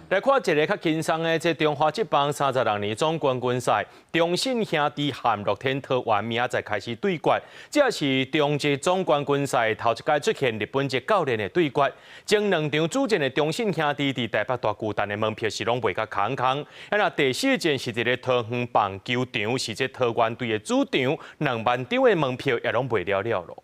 来看一个较轻松的，这中华职棒36年总冠军赛，中信兄弟和乐天桃园明仔载开始对决。这是中职总冠军赛头一届出现日本籍教练的对决。前2场主战的中信兄弟伫台北大巨蛋的门票是拢卖甲空空。那第4战是伫咧桃园棒球场，是这桃园队的主场，2万张的门票也拢卖了了咯。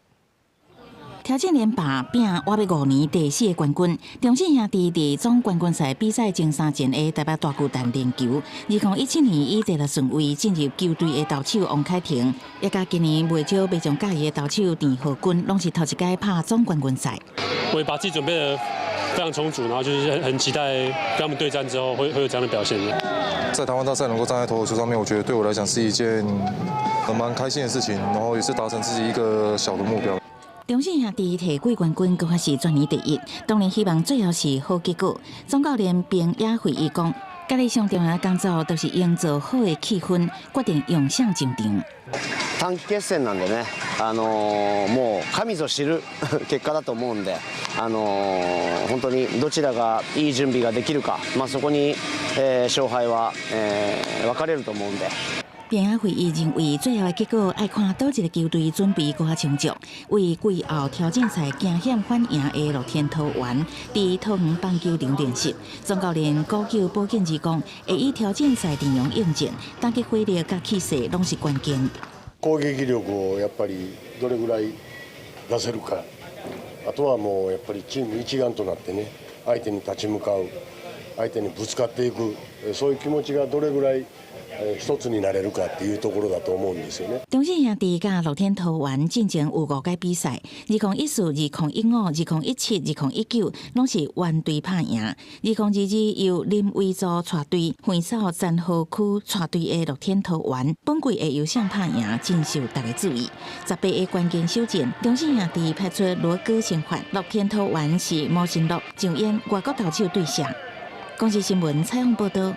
挑战连霸，拼我要5年第4个冠军。中信兄弟伫总冠军赛比赛前3战的台北大巨蛋练球，2017年以第6顺位进入球队的投手王凯婷，也甲今年袂少袂上介意的投手田浩君，拢是头一届拍总冠军赛。我也把自己准备得非常充足，然后就是很期待跟他们对战之后会有这样的表现。在台湾大赛能够站在投手球上面，我觉得对我来讲是一件蛮开心的事情，然后也是达成自己一个小的目标。 中信兄弟摕季冠军，搁较是全年第1，当然希望最后是好结果。总教练并也回忆讲，家己上重要的工作都是营造好的气氛，决定用上上场。短期決戦なんでね、もう神ぞ知る結果だと思うんで、本当にどちらがいい準備ができるか、そこに、勝敗は、分かれると思うんで。 并且会议认为，最后的结果要看倒一个球队准备搁较充足。为季后挑战赛惊险反赢的乐天桃园，伫桃园棒球场练习。总教练高球保健二讲，会以挑战赛阵容应战，打击火力甲气势拢是关键。攻撃力をやっぱりどれぐらい出せるか、あとはもうやっぱりチーム一丸となってね、相手に立ち向かう、相手にぶつかっていく、そういう気持ちがどれぐらい。 一つになれるかっていうところだと思うんですよね。中信兄弟甲乐天桃园进前有5届比赛，2014、2015、2017、2019拢是原队拍赢。2022由林威祖带队横扫3号区带队的乐天桃园，本季会由上拍赢，真受大家注意。18个关键首战，中信兄弟派出罗哥先发，乐天桃园是毛新乐、上演外国投手对象。公视新闻采访报道。